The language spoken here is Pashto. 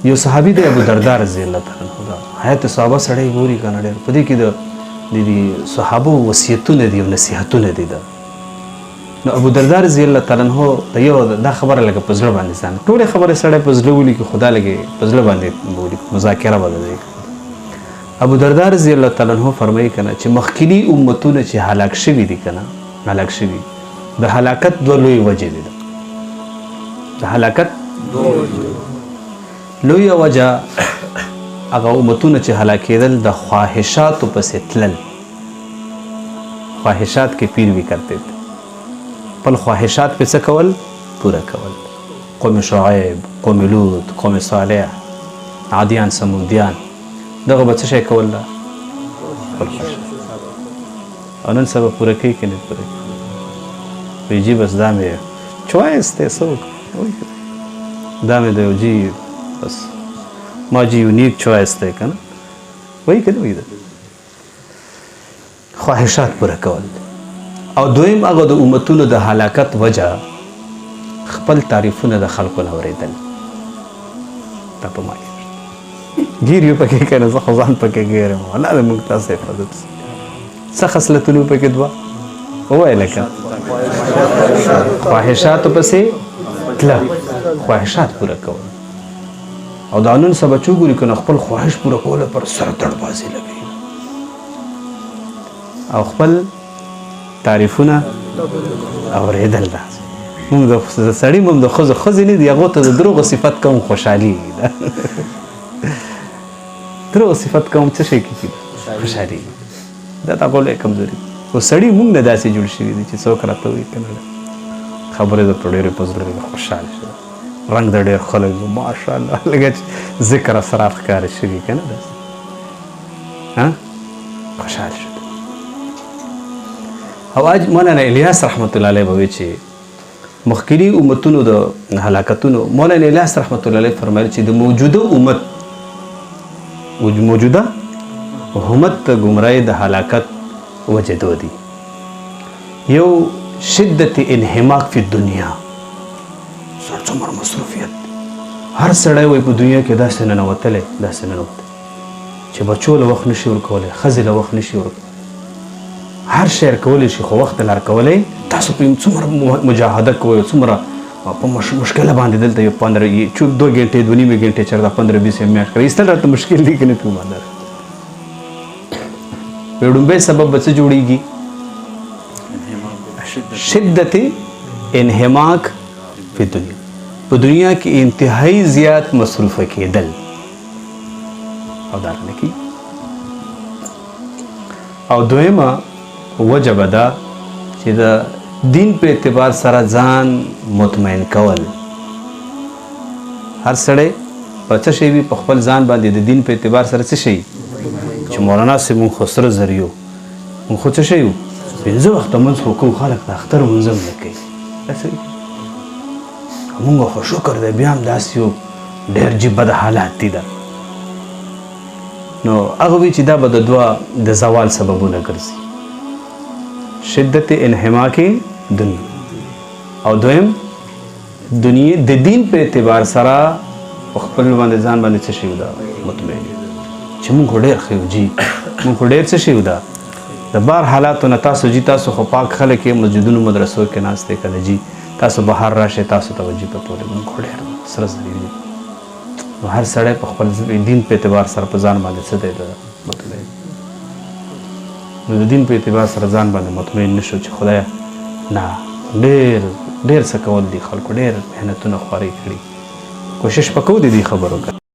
یو صحابي د ابو درداء رضی الله تعالی عنہ حیات صحابه سړی ګوري کنه ډېر په دې کې د صحابه وصیتونه دي او نصيحتونه دي نو ابو درداء رضی الله تعالی عنہ ته یو دا خبره لګه په زړه باندې ځان ټول خبره سړی په زړه ولي کې خدا لګي په زړه باندې ولي مذاکره وکړي ابو درداء رضی الله تعالی عنہ فرمایي کنه چې مخکلي امتونه چې هلاک شوي دي کنه هلاک شوي د هلاکت دوه لوی وجې دي د هلاکت لوی وجه هغه امتونه چې هلاکېدل د خواهشاتو پسې تلل خواهشات کې پیروي کرتے تھے خپل خواهشات په څه کول پوره کول قوم شعیب قوم لوط قوم صالح عادیان سمودیان دغه به څه شی کول خپل خواهشات او نن سبا پوره کوي که نه پوره کوي ویجي بس دا مې چوایس دی څوک دا مې د یو جي بس ما جی یونیک چوایس دی که نه وایي که نه وایي خواهشات پوره کول او دویم هغه د امتونو د هلاکت وجه خپل تعریفونه د خلکو نه اورېدل دا په ما کې ګیر یو پکې که نه زه خو ځان پکې ګیرم الله دې موږ تاسو حفاظت څه خصلتونه پکې دوه ووایه لکه خواهشاتو پسې تله خواهشات پوره کول او دا نن سبا چې وګوري که نه خپل خواهش پوره کولو پر سر دړبازي لګوي او خپل تعریفونه اورېدل ده موږ د سړي هم د ښځې نه دي هغو ته د دروغو صفت کوم خوشحالي دروغو صفت کوم څه شی کېږي خوشحالي دا د هغو لویه کمزوري خو سړي موږ نه داسې جوړ شوي دي چې څوک راته وایي که نه خبرې درته ډېرې په زړه خوشحاله شوه رنګ د ډېر خلک ماشاءالله لږه ذکر اسرار ښکاره شوي که نه داسې خوشحال شو او اج مولانا الیاس رحمت الله علیه به وایي چې مخکلي امتونو د هلاکتونو مولانا الیاس رحمت الله علیه فرمایل چې د موجوده امت د ګمراهۍ د هلاکت وجه دو دي یو شدت انحماق فی الدنیا څومره مصروفیت هر سړی وایي په دنیا کې داسې ننوتلی داسې ننوتلی چې بچو له وخت نشي ورکولی ښځې له وخت نشي ورکولی هر شی کولی شي خو وخت لار کولی تاسو په څومره مجاهده کوئ څومره په مشکله باندې دلته یو 2 غنټې 2 نیمې غنټې چېرته 15-20 میاشت کوي ایستل راته مشکل دی که نه پې مادر لومبۍ سبب به څه جوړېږي شدت انحماق په دنیا په دنیا کې انتهایی زیات مصروفه کېدل او دا نه کېږي او دویمه وجه به دا چې د دین په اعتبار سره ځان مطمئن کول هر سړی په څه شی وي په خپل ځان باندې د دین په اعتبار سره څه شی چې مولانا صاحب مونږ خو سره زر یو مونږ خو څه شی یو 5 وخته مونځ خو کوم خلک د اختر مونځ هم نه کوي داسې مونږ خو شکر دی بیا هم داسې یو ډېر جي بد حالات دي دا نو هغه وایي چې دا به د دوه د زوال سببونه ګرځي شدت انحماق دنیا او دویم دنیا د دین په اعتبار سره په خپل باندې ځان باندې څه شي دا مطمئن چې موږ ډېر ښه یو جي موږ ډېر څه شي دا د بار حالاتو نه تاسو جي تاسو خو پاک خلک یې مسجدونو مدرسو کې ناست دی کنه جي تاسو بهر راشئ تاسو توجه په ټولې موږ ډېر سره ضروري نو هر سړی په خپل دین په اعتبار سره په ځان باندې څه دی مطمئن نو د دین په اعتبار سره ځان باندې مطمئن نشو چې خدای نه ډېر څه کول دي خلکو ډېر محنتونه خوارۍ کړي کوشش به کوو د دې خبرو